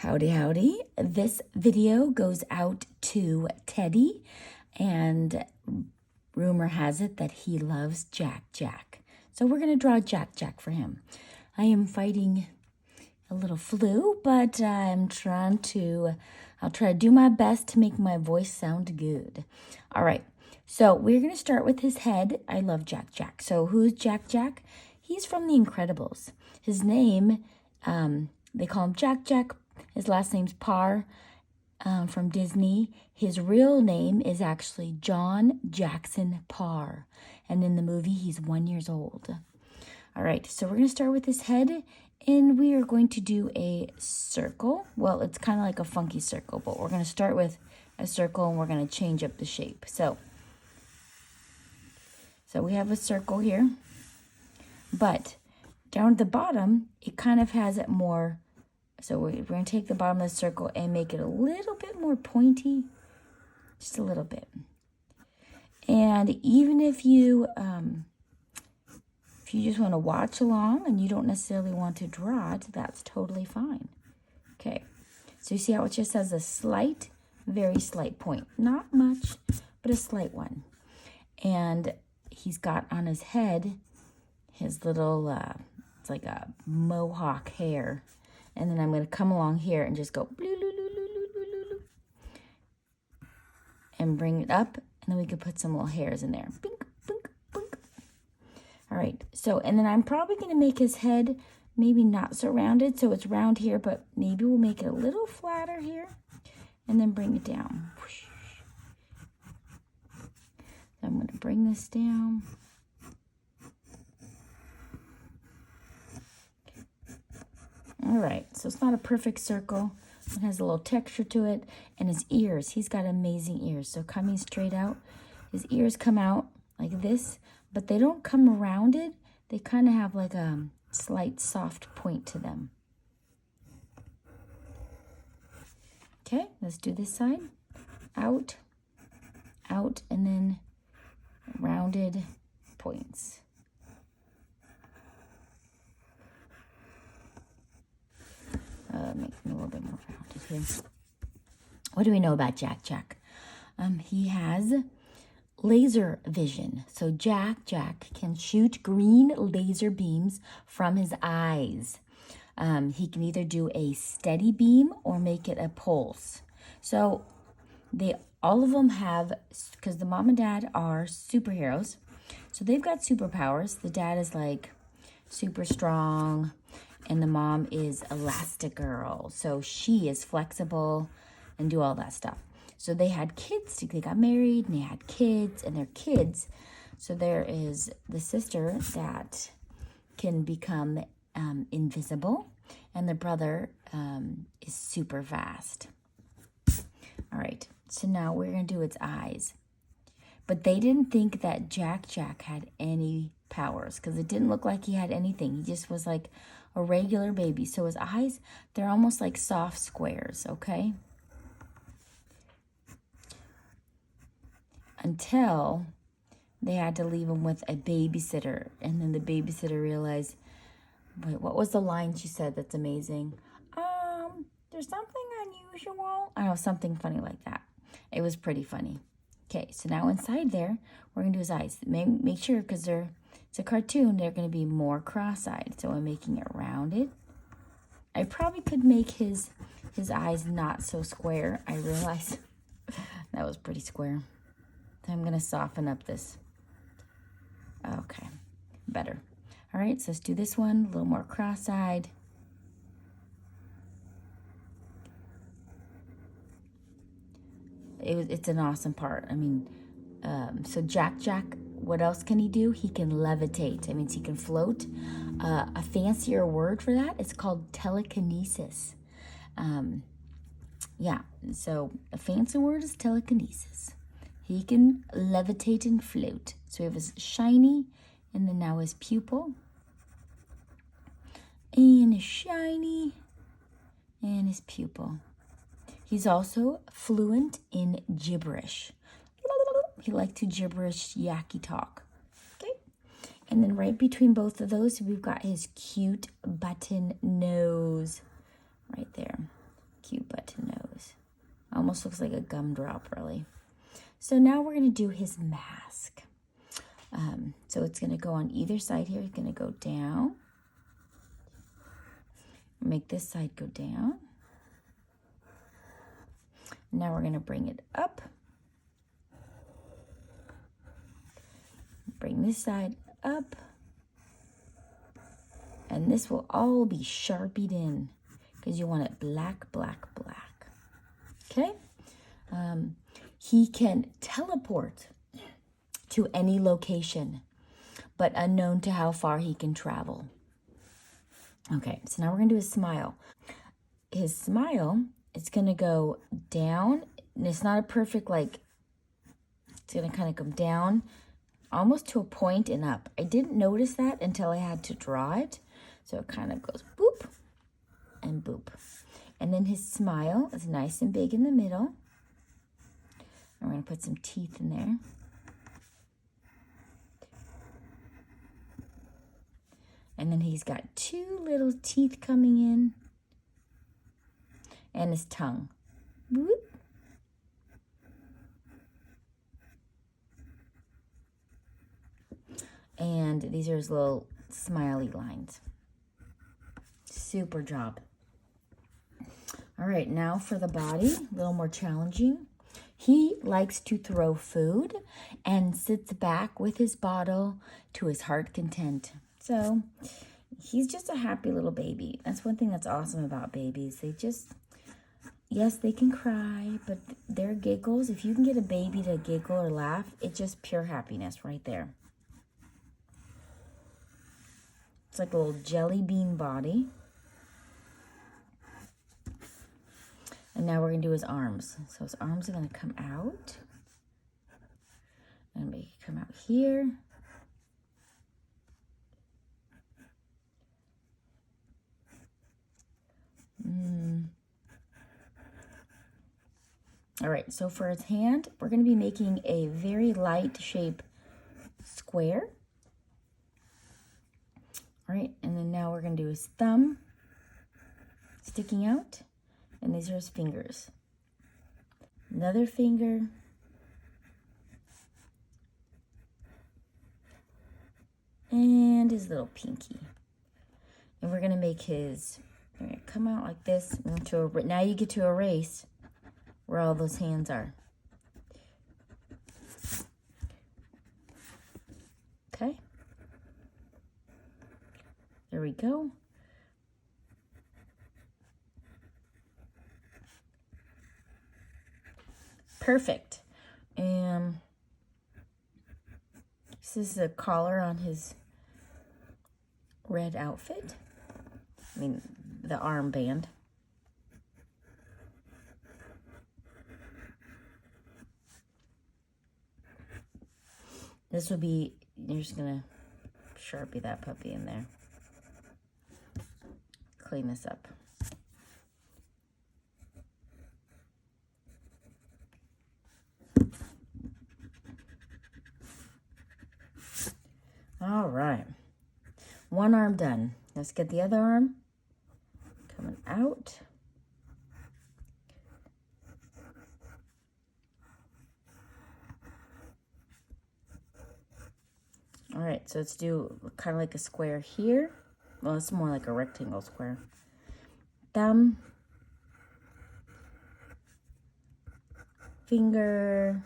Howdy, howdy. This video goes out to Teddy, and rumor has it that he loves Jack Jack. So we're going to draw Jack Jack for him. I am fighting a little flu, but I'll try to do my best to make my voice sound good. All right, so we're going to start with his head. I love Jack Jack. So who's Jack Jack? He's from The Incredibles. His name, they call him Jack Jack. His last name's Parr from Disney. His real name is actually John Jackson Parr. And in the movie, he's 1 year old. All right, so we're going to start with his head. And we are going to do a circle. Well, it's kind of like a funky circle, but we're going to start with a circle and we're going to change up the shape. So we have a circle here. But down at the bottom, it kind of has it more. So we're going to take the bottom of the circle and make it a little bit more pointy. Just a little bit. And even if you just want to watch along and you don't necessarily want to draw it, that's totally fine. Okay. So you see how it just has a slight, very slight point. Not much, but a slight one. And he's got on his head his little, it's like a mohawk hair. And then I'm going to come along here and just go blue, blue, blue, blue, blue, blue, and bring it up. And then we could put some little hairs in there. Bink, bink, bink. All right. So, and then I'm probably going to make his head maybe not so rounded. So it's round here, but maybe we'll make it a little flatter here. And then bring it down. So I'm going to bring this down. All right, so it's not a perfect circle. It has a little texture to it. And his ears, he's got amazing ears. So coming straight out, his ears come out like this, but they don't come rounded. They kind of have like a slight soft point to them. Okay, let's do this side. Out, out, and then rounded points. Make them a little bit more rounded here. What do we know about Jack Jack? He has laser vision. So Jack Jack can shoot green laser beams from his eyes. He can either do a steady beam or make it a pulse. So all of them have, because the mom and dad are superheroes, so they've got superpowers. The dad is like super strong, and the mom is Elastigirl. So she is flexible and do all that stuff. So they had kids. They got married and they had kids and their kids. So there is the sister that can become invisible. And the brother is super fast. All right. So now we're going to do its eyes. But they didn't think that Jack Jack had any powers because it didn't look like he had anything. He just was like a regular baby. So his eyes, they're almost like soft squares, okay? Until they had to leave him with a babysitter. And then the babysitter realized, wait, what was the line she said that's amazing? There's something unusual. I don't know, something funny like that. It was pretty funny. Okay, so now inside there, we're going to do his eyes. Make sure, because it's a cartoon, they're going to be more cross-eyed. So I'm making it rounded. I probably could make his eyes not so square. I realized that was pretty square. So I'm going to soften up this. Okay, better. All right, so let's do this one, a little more cross-eyed. It's an awesome part. I mean, so Jack Jack, what else can he do? He can levitate. That means he can float. A fancier word for that is called telekinesis. Yeah, so a fancy word is telekinesis. He can levitate and float. So we have his shiny, and then now his pupil. And his shiny, and his pupil. He's also fluent in gibberish. He likes to gibberish yacky talk. Okay. And then right between both of those, we've got his cute button nose right there. Cute button nose. Almost looks like a gumdrop, really. So now we're going to do his mask. So it's going to go on either side here. It's going to go down. Make this side go down. Now we're going to bring it up. Bring this side up. And this will all be sharpied in because you want it black, black, black. Okay? He can teleport to any location, but unknown to how far he can travel. Okay, so now we're going to do his smile. His smile, it's going to go down, and it's not a perfect, like, it's going to kind of come down almost to a point and up. I didn't notice that until I had to draw it. So it kind of goes boop and boop. And then his smile is nice and big in the middle. And we're going to put some teeth in there. And then he's got 2 little teeth coming in. And his tongue. Boop. And these are his little smiley lines. Super job. All right, now for the body, a little more challenging. He likes to throw food and sits back with his bottle to his heart content. So he's just a happy little baby. That's one thing that's awesome about babies. They just, yes, they can cry, but their giggles, if you can get a baby to giggle or laugh, it's just pure happiness right there. It's like a little jelly bean body. And now we're going to do his arms. So his arms are going to come out. And make it come out here. All right, so for his hand, we're going to be making a very light shape square. All right, and then now we're going to do his thumb sticking out. And these are his fingers. Another finger. And his little pinky. And we're going to make his, we're going to come out like this. Now you get to erase where all those hands are. Okay. There we go. Perfect. This is a collar on his red outfit. I mean, the armband. This will be, you're just going to Sharpie that puppy in there. Clean this up. All right, one arm done. Let's get the other arm coming out. All right, so let's do kind of like a square here. Well, it's more like a rectangle square. Thumb, finger,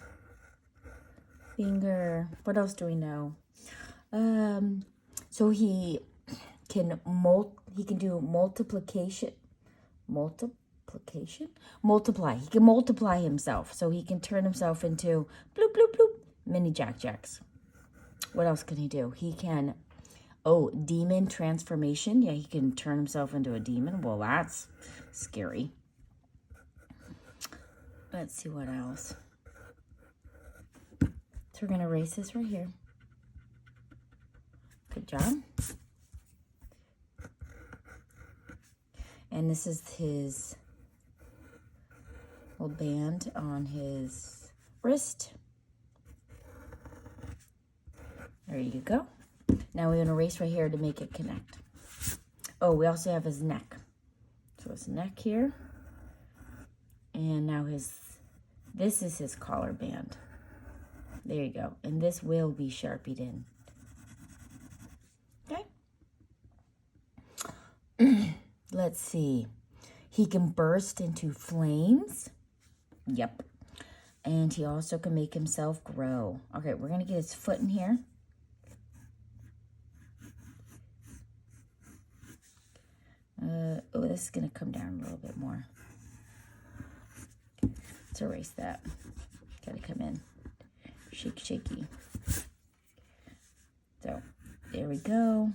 finger. What else do we know? So he can do multiplication. Multiply. He can multiply himself. So he can turn himself into bloop, bloop, bloop, mini Jack Jacks. What else can he do? He can, demon transformation. Yeah, he can turn himself into a demon. Well, that's scary. Let's see what else. So we're going to erase this right here. Good job. And this is his little band on his wrist. There you go. Now we're going to erase right here to make it connect. Oh, we also have his neck. So his neck here. And now this is his collar band. There you go. And this will be Sharpied in. Okay. Let's see. He can burst into flames. Yep. And he also can make himself grow. Okay, we're going to get his foot in here. Oh, this is going to come down a little bit more. Let's erase that. Got to come in. Shake, shaky. So, there we go.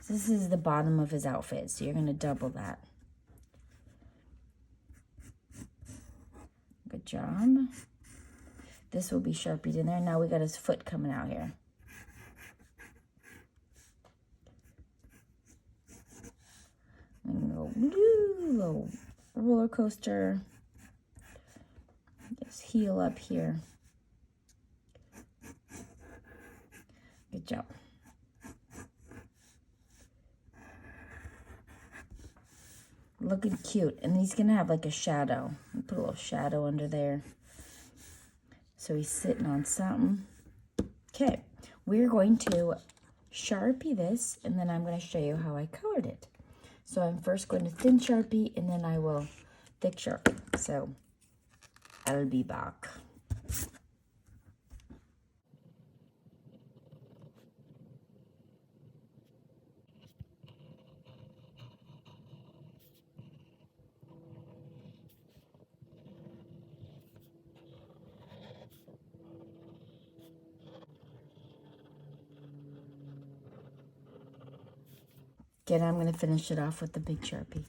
So this is the bottom of his outfit, so you're going to double that. Good job. This will be Sharpied in there. Now we got his foot coming out here. And go little roller coaster. Just heel up here. Good job. Looking cute. And he's going to have like a shadow. Put a little shadow under there. So he's sitting on something. Okay. We're going to Sharpie this, and then I'm going to show you how I colored it. So I'm first going to thin Sharpie, and then I will thick Sharpie. So I'll be back. Again, I'm going to finish it off with the big Sharpie.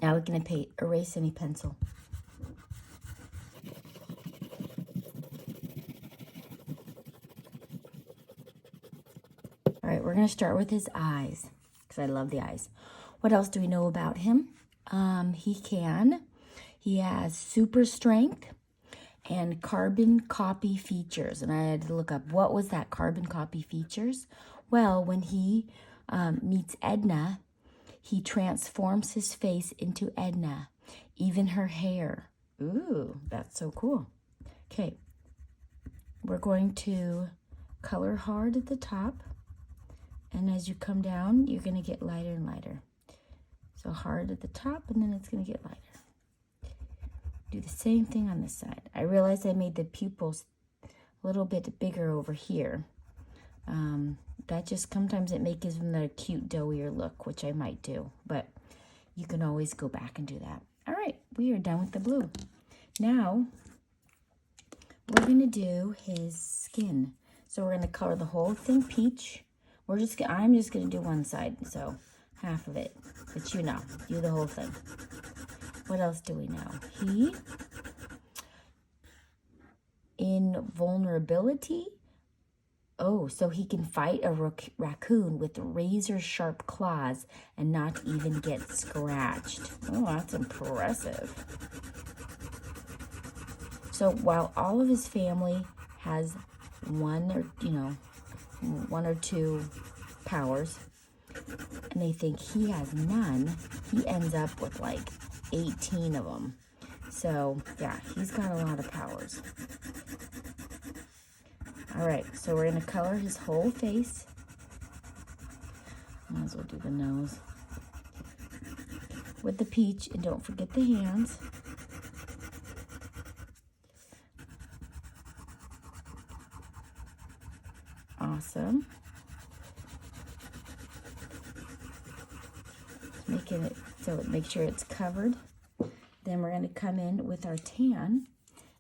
Now we're going to erase any pencil. All right, we're going to start with his eyes, because I love the eyes. What else do we know about him? He has super strength and carbon copy features. And I had to look up, what was that carbon copy features? Well, when he meets Edna, he transforms his face into Edna, even her hair. Ooh, that's so cool. Okay, we're going to color hard at the top. And as you come down, you're going to get lighter and lighter. So hard at the top, and then it's going to get lighter. Do the same thing on this side. I realized I made the pupils a little bit bigger over here. That just, sometimes it gives them that cute doughier look, which I might do. But you can always go back and do that. All right, we are done with the blue. Now, we're going to do his skin. So we're going to color the whole thing peach. I'm just going to do one side, so half of it. But you know, do the whole thing. What else do we know? Invulnerability. Oh, so he can fight a raccoon with razor-sharp claws and not even get scratched. Oh, that's impressive. So while all of his family has one or two powers, and they think he has none, he ends up with like 18 of them. So yeah, he's got a lot of powers. All right, so we're gonna color his whole face. Might as well do the nose with the peach, and don't forget the hands. Awesome. Making it so make sure it's covered. Then we're going to come in with our tan,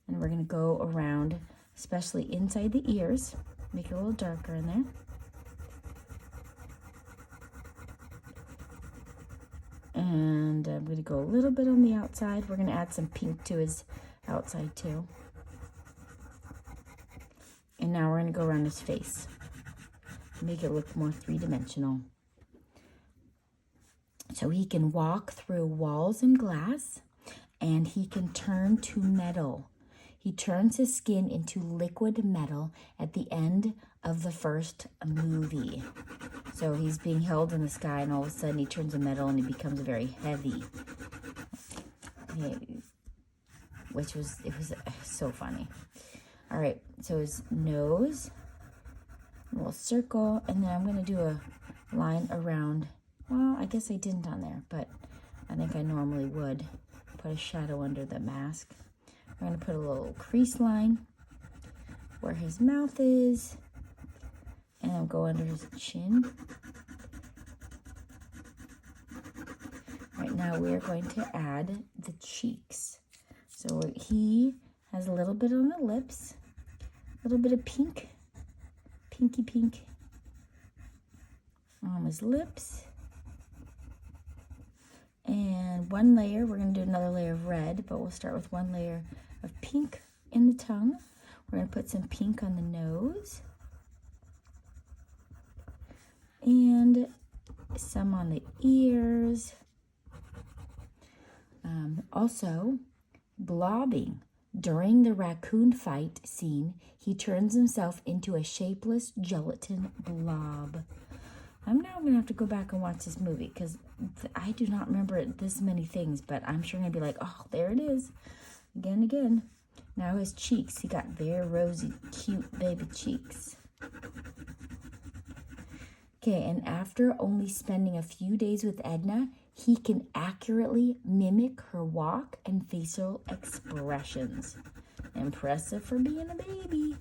and we're going to go around, especially inside the ears. Make it a little darker in there. And I'm going to go a little bit on the outside. We're going to add some pink to his outside too. And now we're going to go around his face. Make it look more three-dimensional. So he can walk through walls and glass, and he can turn to metal. He turns his skin into liquid metal at the end of the first movie. So he's being held in the sky, and all of a sudden he turns to metal and he becomes very heavy. It was so funny. All right, so his nose, a little circle, and then I'm going to do a line around. Well, I guess I didn't on there, but I think I normally would. Put a shadow under the mask. I'm going to put a little crease line where his mouth is, and I'll go under his chin. Right now we are going to add the cheeks. So he has a little bit on the lips, a little bit of pink, pinky pink on his lips. And one layer, we're going to do another layer of red, but we'll start with one layer of pink in the tongue. We're going to put some pink on the nose. And some on the ears. Also, blobbing. During the raccoon fight scene, he turns himself into a shapeless gelatin blob. I'm now going to have to go back and watch this movie because I do not remember this many things, but I'm sure going to be like, oh, there it is. Again. Now his cheeks, he got very rosy, cute baby cheeks. Okay, and after only spending a few days with Edna, he can accurately mimic her walk and facial expressions. Impressive for being a baby.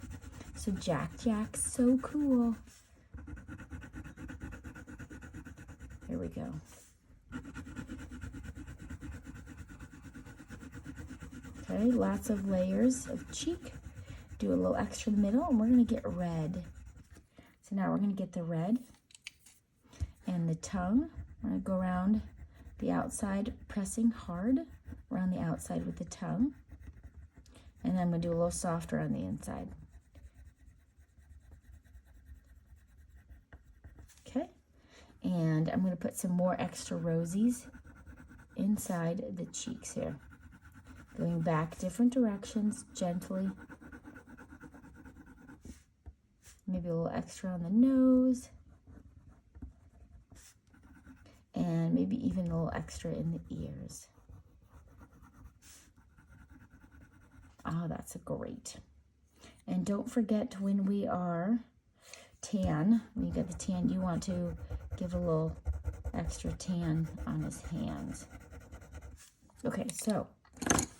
So Jack's so cool. Here we go. Okay, lots of layers of cheek. Do a little extra in the middle, and we're going to get red. So now we're going to get the red and the tongue. We're going to go around the outside, pressing hard around the outside with the tongue. And then I'm going to do a little softer on the inside. Okay. And I'm going to put some more extra rosies inside the cheeks here. Going back different directions, gently. Maybe a little extra on the nose. And maybe even a little extra in the ears. Oh, that's great. And don't forget, when we are tan, when you get the tan, you want to give a little extra tan on his hands. Okay, so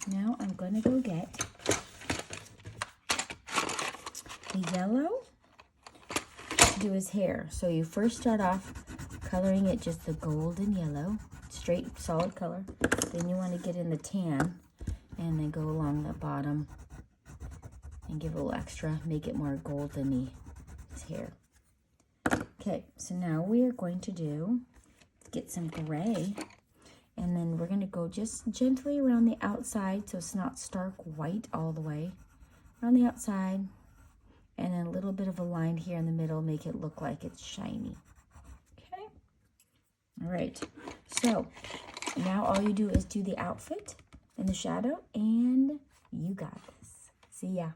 now I'm going to go get the yellow to do his hair. So you first start off coloring it just the golden yellow, straight, solid color. Then you want to get in the tan and then go along the bottom and give a little extra, make it more golden-y, his hair. Okay, so now we are going to get some gray, and then we're going to go just gently around the outside so it's not stark white all the way. Around the outside, and then a little bit of a line here in the middle, make it look like it's shiny. Okay, all right, so now all you do is do the outfit and the shadow, and you got this. See ya.